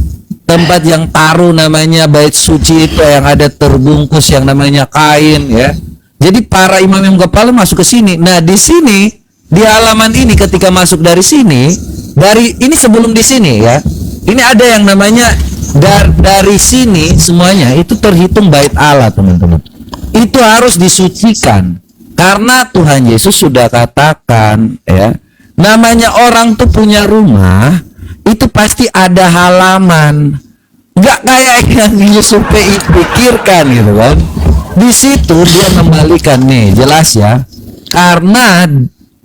yang taruh namanya bait suci itu, yang ada terbungkus yang namanya kain ya. Jadi para imam kepala masuk ke sini. Nah, di sini di halaman ini ketika masuk dari sini, dari ini sebelum di sini ya. Ini ada yang namanya dari sini semuanya itu terhitung bait Allah, teman-teman. Itu harus disucikan. Karena Tuhan Yesus sudah katakan ya, namanya orang tuh punya rumah, itu pasti ada halaman. Enggak kayak yang Yusuf pikirkan gitu kan. Di situ dia membalikan nih, jelas ya. Karena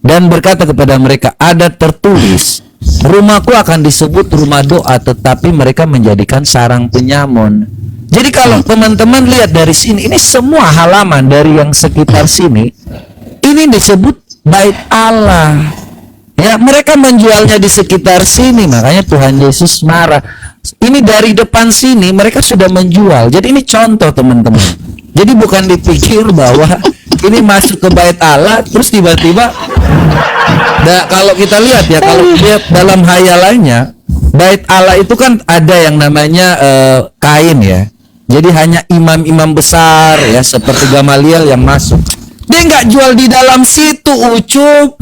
dan berkata kepada mereka, ada tertulis, rumahku akan disebut rumah doa, tetapi mereka menjadikan sarang penyamun. Jadi kalau teman-teman lihat dari sini, ini semua halaman dari yang sekitar sini, ini disebut bait Allah. Ya, mereka menjualnya di sekitar sini, makanya Tuhan Yesus marah. Ini dari depan sini mereka sudah menjual. Jadi ini contoh, teman-teman. Jadi bukan dipikir bahwa ini masuk ke bait Allah terus tiba-tiba kalau kita lihat ya, kalau lihat dalam hayalannya, bait Allah itu kan ada yang namanya kain ya. Jadi hanya imam-imam besar ya seperti Gamaliel yang masuk. Dia nggak jual di dalam situ, Ucup.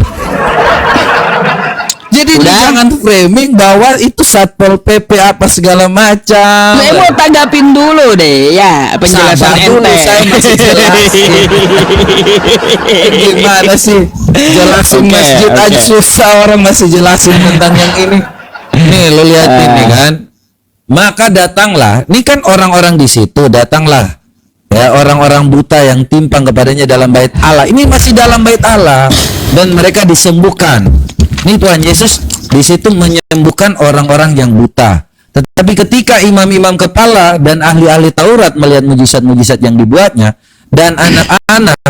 Jadi jangan framing bahwa itu Satpol PP apa segala macam. Saya mau tanggapin dulu deh ya penjelasan ente. Saya masih jelasin. Gimana sih jelasin masjid aja susah, orang masih jelasin tentang yang ini. Nih lo lihat ini kan. Maka datanglah, ini kan orang-orang di situ, datanglah ya orang-orang buta yang timpang kepadanya dalam bait Allah. Ini masih dalam bait Allah dan mereka disembuhkan. Ini Tuhan Yesus di situ menyembuhkan orang-orang yang buta. Tetapi ketika imam-imam kepala dan ahli-ahli Taurat melihat mujizat-mujizat yang dibuatnya, dan anak-anak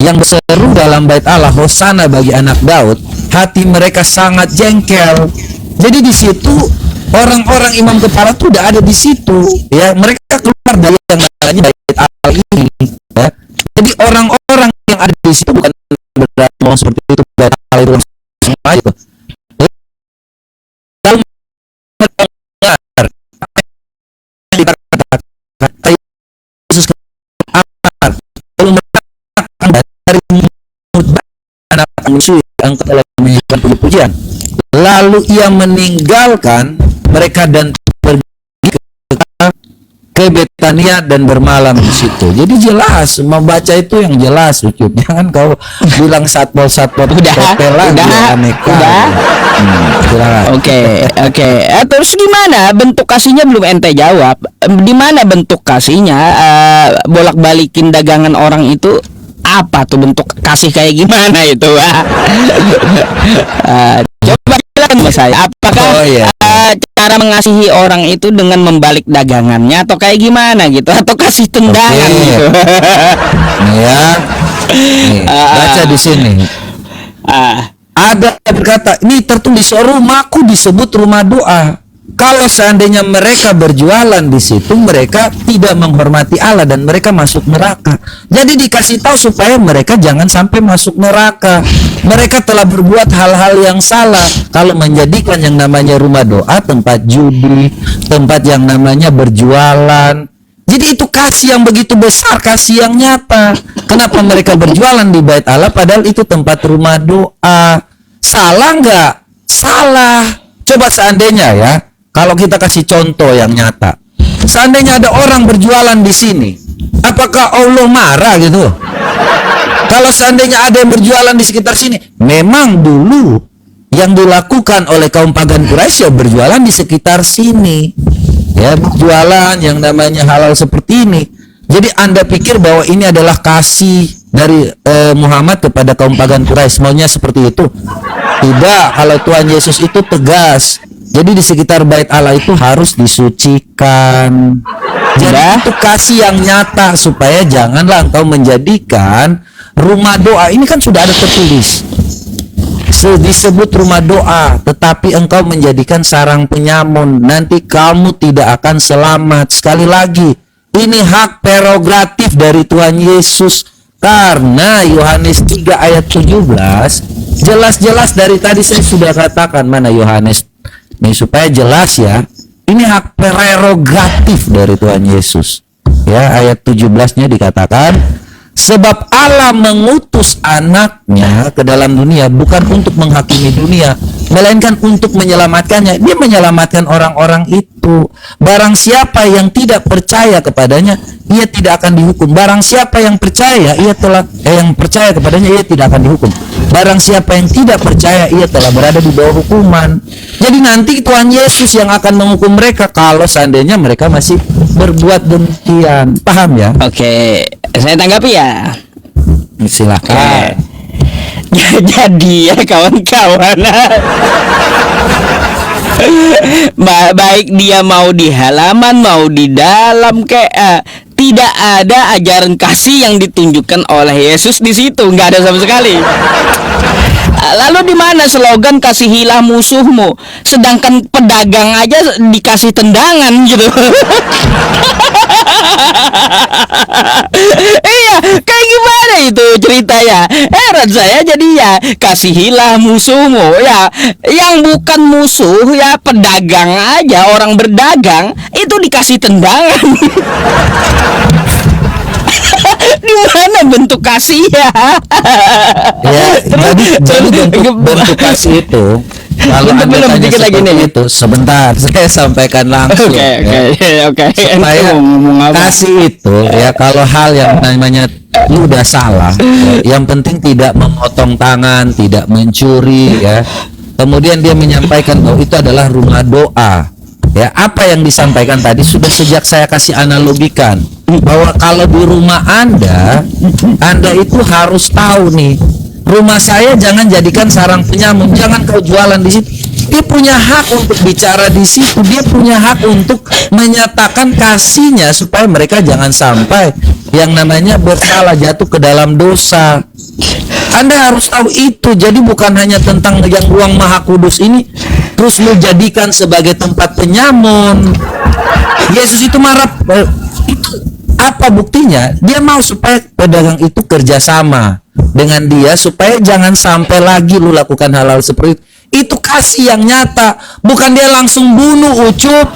yang berseru dalam bait Allah, Hosana bagi anak Daud, hati mereka sangat jengkel. Jadi di situ orang-orang imam kepala itu udah ada di situ, ya. Mereka keluar dari yang namanya bait Allah ini, ya. Jadi orang-orang yang ada di situ bukan berarti seperti itu bait Allah itu semua itu. Kalau mendengar Yesus kalau dari anak musuh yang telah menyanyikan puji-pujian, lalu ia meninggalkan mereka dan pergi ke Betania dan bermalam di situ. Jadi jelas membaca itu yang jelas, Ucup. Jangan kau bilang satpol udah. Oke. Terus gimana bentuk kasihnya belum ente jawab? Di mana bentuk kasihnya? Bolak-balikin dagangan orang itu apa tuh bentuk kasih kayak gimana itu? Coba bilang sama saya. Apakah cara mengasihi orang itu dengan membalik dagangannya atau kayak gimana gitu, atau kasih tendangan Oke. gitu. Nih ya. Nih, baca di sini. Ah, Ada yang berkata, ini tertulis rumahku disebut rumah doa. Kalau seandainya mereka berjualan di situ, mereka tidak menghormati Allah dan mereka masuk neraka. Jadi dikasih tahu supaya mereka jangan sampai masuk neraka. Mereka telah berbuat hal-hal yang salah kalau menjadikan yang namanya rumah doa tempat judi, tempat yang namanya berjualan. Jadi itu kasih yang begitu besar, kasih yang nyata. Kenapa mereka berjualan di bait Allah padahal itu tempat rumah doa? Salah nggak? Salah. Coba seandainya ya, kalau kita kasih contoh yang nyata, seandainya ada orang berjualan di sini, apakah Allah marah gitu? Kalau seandainya ada yang berjualan di sekitar sini, memang dulu yang dilakukan oleh kaum pagan Quraisy ya berjualan di sekitar sini, ya berjualan yang namanya halal seperti ini. Jadi Anda pikir bahwa ini adalah kasih dari Muhammad kepada kaum pagan Quraisy, maunya seperti itu? Tidak. Kalau Tuhan Yesus itu tegas. Jadi di sekitar bait Allah itu harus disucikan. Jadi itu kasih yang nyata supaya janganlah engkau menjadikan rumah doa. Ini kan sudah ada tertulis. Disebut rumah doa, tetapi engkau menjadikan sarang penyamun. Nanti kamu tidak akan selamat. Sekali lagi, ini hak prerogatif dari Tuhan Yesus. Karena Yohanes 3 ayat 17 jelas-jelas dari tadi saya sudah katakan, mana Yohanes? Nih supaya jelas ya, ini hak prerogatif dari Tuhan Yesus. Ya, ayat 17-nya dikatakan, sebab Allah mengutus anaknya ke dalam dunia bukan untuk menghakimi dunia, melainkan untuk menyelamatkannya. Dia menyelamatkan orang-orang itu. Barang siapa yang tidak percaya kepadanya, ia tidak akan dihukum. Barang siapa yang percaya, yang percaya kepadanya, ia tidak akan dihukum. Barang siapa yang tidak percaya, ia telah berada di bawah hukuman. Jadi nanti Tuhan Yesus yang akan menghukum mereka kalau seandainya mereka masih berbuat demikian. Paham ya? oke, saya tanggapi ya. Silakan. Jadi ya kawan-kawan, baik dia mau di halaman mau di dalam kayak tidak ada ajaran kasih yang ditunjukkan oleh Yesus di situ, nggak ada sama sekali. Lalu di mana slogan kasihilah musuhmu, sedangkan pedagang aja dikasih tendangan gitu. Iya, kayak gimana itu ceritanya? Heran saya jadi ya, kasihilah musuhmu ya, yang bukan musuh ya pedagang aja, orang berdagang itu dikasih tendangan. Di mana bentuk kasih ya? Ya, jadi bentuk kasih itu kalau Anda belum tanya dikit lagi seperti nih. itu, sebentar saya sampaikan langsung. Oke. Supaya kasih itu ya, kalau hal yang namanya lu udah salah, ya, yang penting tidak memotong tangan, tidak mencuri ya. Kemudian dia menyampaikan bahwa itu adalah rumah doa. Ya, apa yang disampaikan tadi sudah sejak saya kasih analogikan bahwa kalau di rumah Anda itu harus tahu nih, rumah saya jangan jadikan sarang penyamun, jangan kau jualan di situ. Dia punya hak untuk bicara di situ, dia punya hak untuk menyatakan kasihnya supaya mereka jangan sampai yang namanya bersalah, jatuh ke dalam dosa. Anda harus tahu itu. Jadi bukan hanya tentang yang ruang Maha Kudus ini terus lu jadikan sebagai tempat penyamun. Yesus itu marah. Apa buktinya? Dia mau supaya pedagang itu kerjasama dengan dia supaya jangan sampai lagi lu lakukan hal-hal seperti itu. Itu kasih yang nyata, bukan dia langsung bunuh Ucup.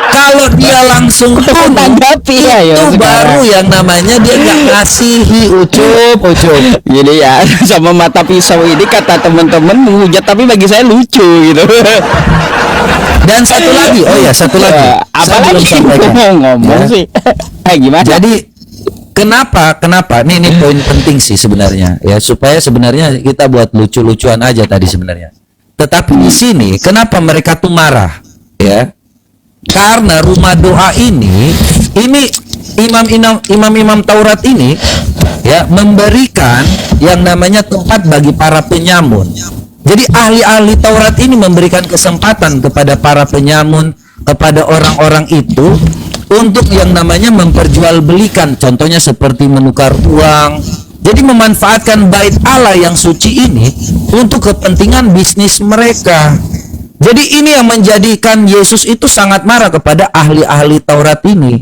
Kalau dia langsung bunuh, Tanggapi ya, itu baru yang namanya dia nggak ngasihi Ucup. Jadi ya, sama mata pisau ini kata teman-teman menghujat, tapi bagi saya lucu gitu. Dan satu lagi, satu lagi. Saya belum Apalagi sampaikan. ngomong Ya. sih. Gimana? Jadi kenapa? Ini poin penting sih sebenarnya ya, supaya sebenarnya kita buat lucu-lucuan aja tadi sebenarnya. Tetapi di sini kenapa mereka tuh marah ya? Karena rumah doa ini imam-imam Taurat ini ya memberikan yang namanya tempat bagi para penyamun. Jadi ahli-ahli Taurat ini memberikan kesempatan kepada para penyamun, kepada orang-orang itu untuk yang namanya memperjualbelikan, contohnya seperti menukar uang. Jadi memanfaatkan bait Allah yang suci ini untuk kepentingan bisnis mereka. Jadi ini yang menjadikan Yesus itu sangat marah kepada ahli-ahli Taurat ini,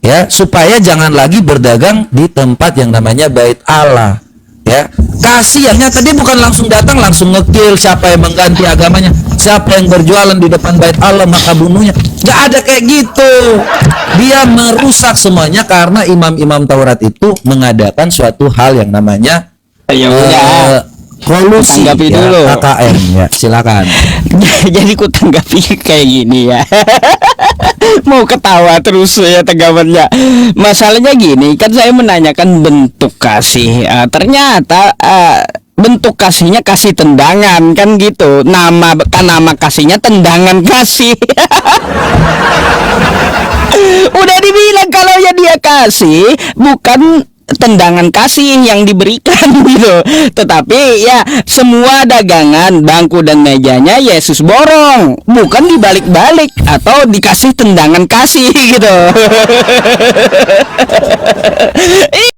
ya, supaya jangan lagi berdagang di tempat yang namanya bait Allah. Ya, kasihannya tadi bukan langsung datang langsung ngekill siapa yang mengganti agamanya, siapa yang berjualan di depan bait Allah maka bunuhnya. Gak ada kayak gitu. Dia merusak semuanya karena imam-imam Taurat itu mengadakan suatu hal yang namanya Ya udah. kolusi, Tanggapi ya, dulu. KKN, ya, silakan. Jadi ku tanggapi kayak gini ya. Mau ketawa terus ya tanggapannya. Masalahnya gini, kan saya menanyakan bentuk kasih. Ternyata bentuk kasihnya kasih tendangan kan gitu. Nama kasihnya tendangan kasih. Udah dibilang kalau ya dia kasih bukan tendangan kasih yang diberikan gitu, tetapi ya semua dagangan bangku dan mejanya Yesus borong, bukan dibalik-balik atau dikasih tendangan kasih gitu.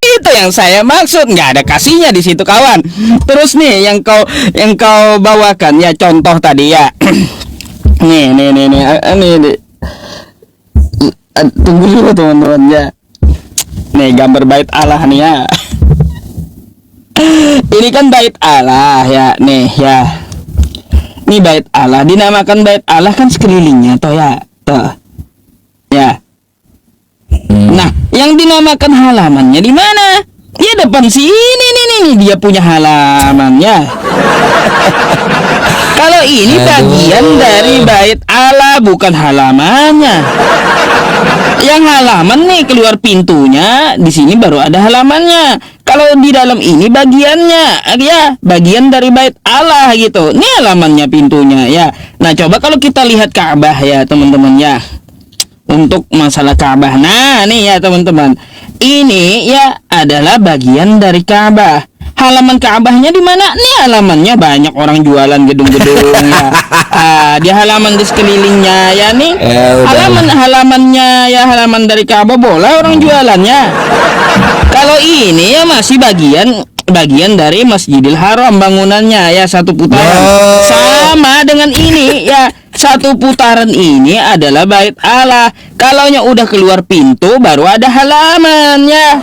Itu yang saya maksud, nggak ada kasihnya di situ kawan. Terus nih yang kau bawakan ya contoh tadi ya. nih. Tunggu dulu teman-teman ya. Nih gambar bait Allah nih ya. Ini kan bait Allah ya, nih ya. Ini bait Allah, dinamakan bait Allah kan sekelilingnya toh ya. Toh. Ya. Nah, yang dinamakan halamannya di mana? Ya depan sini nih dia punya halamannya. Kalau ini bagian dari bait Allah bukan halamannya. Yang halaman nih keluar pintunya, di sini baru ada halamannya. Kalau di dalam ini bagiannya, ya bagian dari bait Allah gitu. Ini halamannya pintunya ya. Nah coba kalau kita lihat Ka'bah ya teman-teman ya. Untuk masalah Ka'bah, nah nih ya teman-teman, ini ya adalah bagian dari Ka'bah. Halaman Ka'bahnya di mana? Nih halamannya banyak orang jualan gedung-gedung ya. Di halaman di sekelilingnya ya nih. Halamannya ya halaman dari Ka'bah boleh orang jualannya. Kalau ini ya masih bagian dari Masjidil Haram bangunannya ya satu putaran. Sama dengan ini ya. Satu putaran ini adalah bait Allah. Kalaunya udah keluar pintu baru ada halamannya.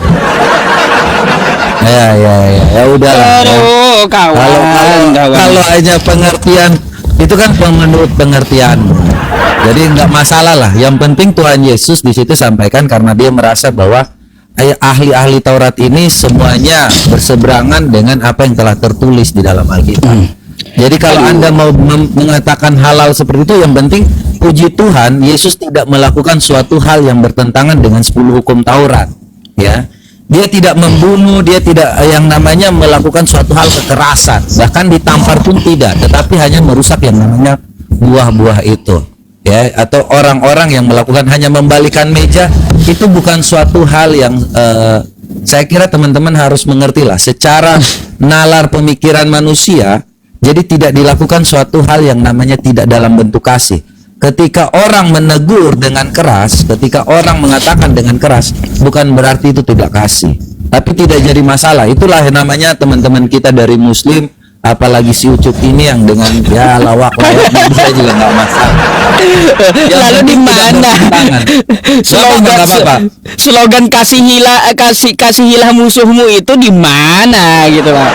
Ya udah. Aduh, kawan. Kalau aja pengertian itu kan menurut pengertian. Jadi nggak masalah lah. Yang penting Tuhan Yesus di situ sampaikan karena dia merasa bahwa ahli-ahli Taurat ini semuanya berseberangan dengan apa yang telah tertulis di dalam Alkitab. Jadi kalau Anda mau mengatakan halal seperti itu, yang penting puji Tuhan Yesus tidak melakukan suatu hal yang bertentangan dengan 10 hukum Taurat, ya. Dia tidak membunuh, dia tidak yang namanya melakukan suatu hal kekerasan, bahkan ditampar pun tidak, tetapi hanya merusak yang namanya buah-buah itu, ya. Atau orang-orang yang melakukan hanya membalikan meja, itu bukan suatu hal yang saya kira teman-teman harus mengerti lah secara nalar pemikiran manusia. Jadi tidak dilakukan suatu hal yang namanya tidak dalam bentuk kasih. Ketika orang menegur dengan keras, ketika orang mengatakan dengan keras, bukan berarti itu tidak kasih, tapi tidak jadi masalah. Itulah yang namanya teman-teman kita dari Muslim, apalagi si Ucup ini yang dengan ya lawak saya juga nggak masalah. Lalu di mana slogan kasih hilah musuhmu itu di mana gitu Pak?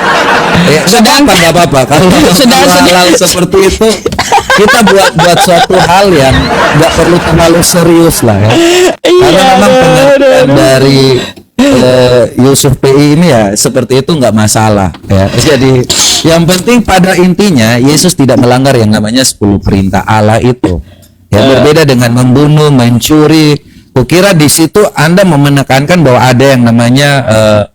Sedang nggak apa-apa kalau hal seperti itu kita buat suatu hal yang nggak perlu terlalu serius lah ya. Karena memang pengertian dari Yusuf PI ini ya seperti itu nggak masalah ya. Jadi yang penting pada intinya Yesus tidak melanggar yang namanya 10 perintah Allah itu. Ya berbeda dengan membunuh, mencuri. Kukira di situ Anda menekankan bahwa ada yang namanya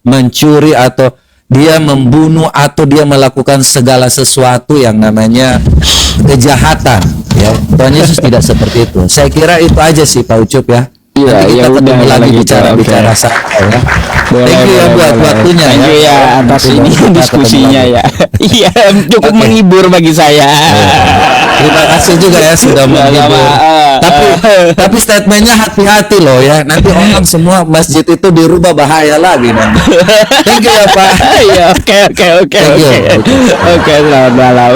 mencuri atau dia membunuh atau dia melakukan segala sesuatu yang namanya kejahatan ya. Tuhan Yesus tidak seperti itu. Saya kira itu aja sih Pak Ucup ya. Iya, Nanti ya kita udah, ketemu lagi kalau gitu, bicara-bicara oke. santai ya. Boleh, Thank you ya boleh, buat boleh. waktunya Thank you ya atas Nanti ini kita ketemu diskusinya lagi. ya. Iya, cukup Oke. menghibur bagi saya. Terima kasih juga ya sudah menghibur. Tapi statementnya hati-hati loh ya. Nanti orang semua masjid itu dirubah, bahaya lagi nanti. Thank you ya Pak. Iya, oke, oke, oke, Thank you. oke. Oke, selamat malam.